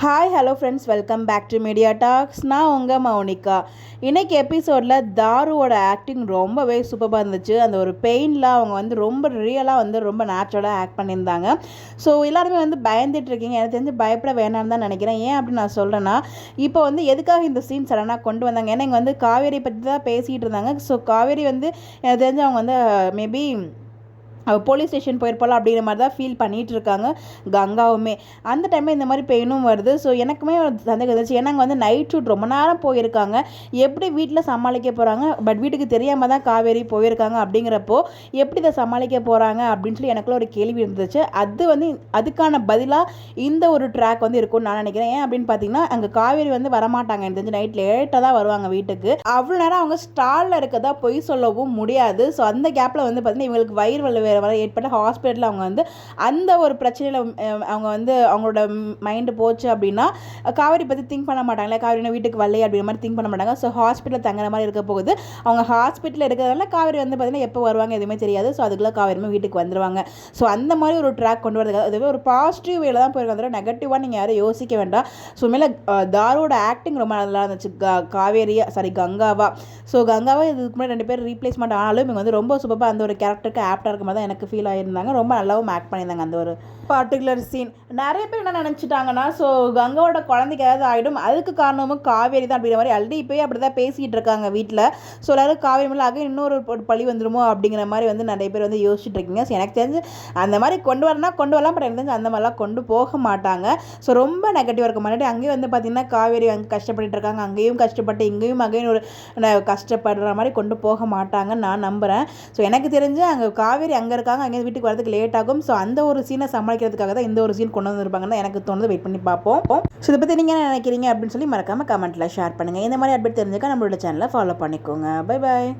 Hi hello friends, welcome back to media talks. நான் உங்கள் மௌனிகா. இன்றைக்கி எபிசோடில் தாருவோட ஆக்டிங் ரொம்பவே சூப்பராக இருந்துச்சு. அந்த ஒரு பெயினில் அவங்க ரொம்ப ரியலாக ரொம்ப நேச்சுரலாக ஆக்ட் பண்ணியிருந்தாங்க. ஸோ எல்லாருமே பயந்துட்டு இருக்கீங்க. எனக்கு தெரிஞ்சு பயப்பட வேணாம்னு தான் நினைக்கிறேன். ஏன் அப்படின்னு நான் சொல்கிறேன்னா, இப்போ எதுக்காக இந்த சீன் சடனாக கொண்டு வந்தாங்க? ஏன்னா இங்கே காவேரி பற்றி தான் பேசிகிட்டு இருந்தாங்க. ஸோ காவேரி எனக்கு தெரிஞ்சு அவங்க மேபி போலீஸ் ஸ்டேஷன் போயிருப்பாள் அப்படிங்கிற மாதிரி தான் ஃபீல் பண்ணிகிட்டு இருக்காங்க கங்காவுமே. அந்த டைமில் இந்த மாதிரி பெயினும் வருது. ஸோ எனக்குமே சந்தேகம் இருந்துச்சு. ஏன்னா அங்கே நைட் ஷூட் ரொம்ப நேரம் போயிருக்காங்க. எப்படி வீட்டில் சமாளிக்க போகிறாங்க? பட் வீட்டுக்கு தெரியாமல் தான் காவேரி போயிருக்காங்க. அப்படிங்கிறப்போ எப்படி இதை சமாளிக்க போகிறாங்க அப்படின்னு சொல்லி எனக்குள்ள ஒரு கேள்வி இருந்துச்சு. அதுக்கான பதிலாக இந்த ஒரு ட்ராக் இருக்கும்னு நான் நினைக்கிறேன். ஏன் அப்படின்னு பார்த்தீங்கன்னா, அங்கே காவேரி வரமாட்டாங்க. எனக்கு தெரிஞ்சு நைட் லேட்டாக தான் வருவாங்க வீட்டுக்கு. அவ்வளோ நேரம் அவங்க ஸ்டாலில் இருக்கதா பொய் சொல்லவும் முடியாது. ஸோ அந்த கேப்பில் பார்த்தீங்கன்னா இவங்களுக்கு வயிறு வலி வர ஏற்பட்ட ஹாஸ்பிட்டலில் அவங்க அந்த ஒரு பிரச்சனையில் அவங்க அவங்களோட மைண்டு போச்சு அப்படின்னா காவேரி பற்றி திங்க் பண்ண மாட்டாங்களே, காவேரி வீட்டுக்கு வரலையே அப்படிங்கிற மாதிரி திங்க் பண்ண மாட்டாங்க. ஸோ ஹாஸ்பிட்டலில் தங்குற மாதிரி இருக்க போகுது. அவங்க ஹாஸ்பிட்டலில் இருக்கிறதால காவேரி பார்த்தீங்கன்னா எப்போ வருவாங்க எதுவுமே தெரியாது. ஸோ அதுக்குள்ளே காவேரியுமே வீட்டுக்கு வந்துடுவாங்க. ஸோ அந்த மாதிரி ஒரு ட்ராக் கொண்டு வரதுக்காக அதுவே ஒரு பாசிட்டிவ் வேலை தான் போயிருக்காங்க. நெகட்டிவாக நீங்கள் யாரும் யோசிக்க வேண்டாம். ஸோ மேலே தாரோட ஆக்டிங் ரொம்ப நல்லா இருந்துச்சு. கங்காவா. ஸோ கங்காவா இதுக்கு முன்னாடி 2 பேர் ரீப்ளேஸ்மெண்ட் ஆனாலும் இவங்க ரொம்ப சூப்பராக அந்த ஒரு கேரக்டருக்கு ஆப்டாக இருக்க மாதிரி தான் எனக்கு ஃபீல் ஆகியிருந்தாங்க. ரொம்ப நல்லாவும் ஆக்ட் பண்ணியிருந்தாங்க அந்த ஒரு பர்டிகுலர் சீன். நிறைய பேர் என்ன நினச்சிட்டாங்கன்னா, ஸோ கங்காவோட குழந்தைக்கு ஏதாவது ஆகிடும், அதுக்கு காரணமும் காவேரி தான் அப்படிங்கிற மாதிரி ஆல்ரெடி இப்போயே அப்படி தான் பேசிகிட்டு இருக்காங்க வீட்டில். ஸோ எல்லாரும் காவேரி மேலே ஆக இன்னொரு பழி வந்துடுமோ அப்படிங்கிற மாதிரி நிறைய பேர் யோசிச்சுட்டு இருக்கீங்க. ஸோ எனக்கு தெரிஞ்சு அந்த மாதிரி கொண்டு வரலாம். பட் எனக்கு தெரிஞ்சு அந்த மாதிரிலாம் கொண்டு போக மாட்டாங்க. ஸோ ரொம்ப நெகட்டிவாக இருக்க முன்னாடி அங்கேயும் பார்த்தீங்கன்னா காவேரி கஷ்டப்பட்டு இருக்காங்க, அங்கேயும் கஷ்டப்பட்டு இங்கேயும் அங்கேயும் ஒரு கஷ்டப்படுற மாதிரி கொண்டு போக மாட்டாங்கன்னு நான் நம்புகிறேன். ஸோ எனக்கு தெரிஞ்சு அங்கே காவேரி அங்கே இருக்காங்க, அங்கே வீட்டுக்கு வரதுக்கு லேட் ஆகும். ஸோ அந்த ஒரு சீனை சமாளிக்கிறதுக்காக தான் இந்த ஒரு சீன் கொண்டு வந்திருப்பாங்கன்னு எனக்கு தோணுது. வெயிட் பண்ணி பார்ப்போம். ஸோ இதை பற்றி நீங்கள் என்ன நினைக்கிறீங்க அப்படின்னு சொல்லி மறக்காமல் கமெண்ட்டில் ஷேர் பண்ணுங்கள். இந்த மாதிரி அப்டேட் தெரிஞ்சுக்க நம்மளோட சேனலை ஃபாலோ பண்ணிக்கோங்க. Bye bye.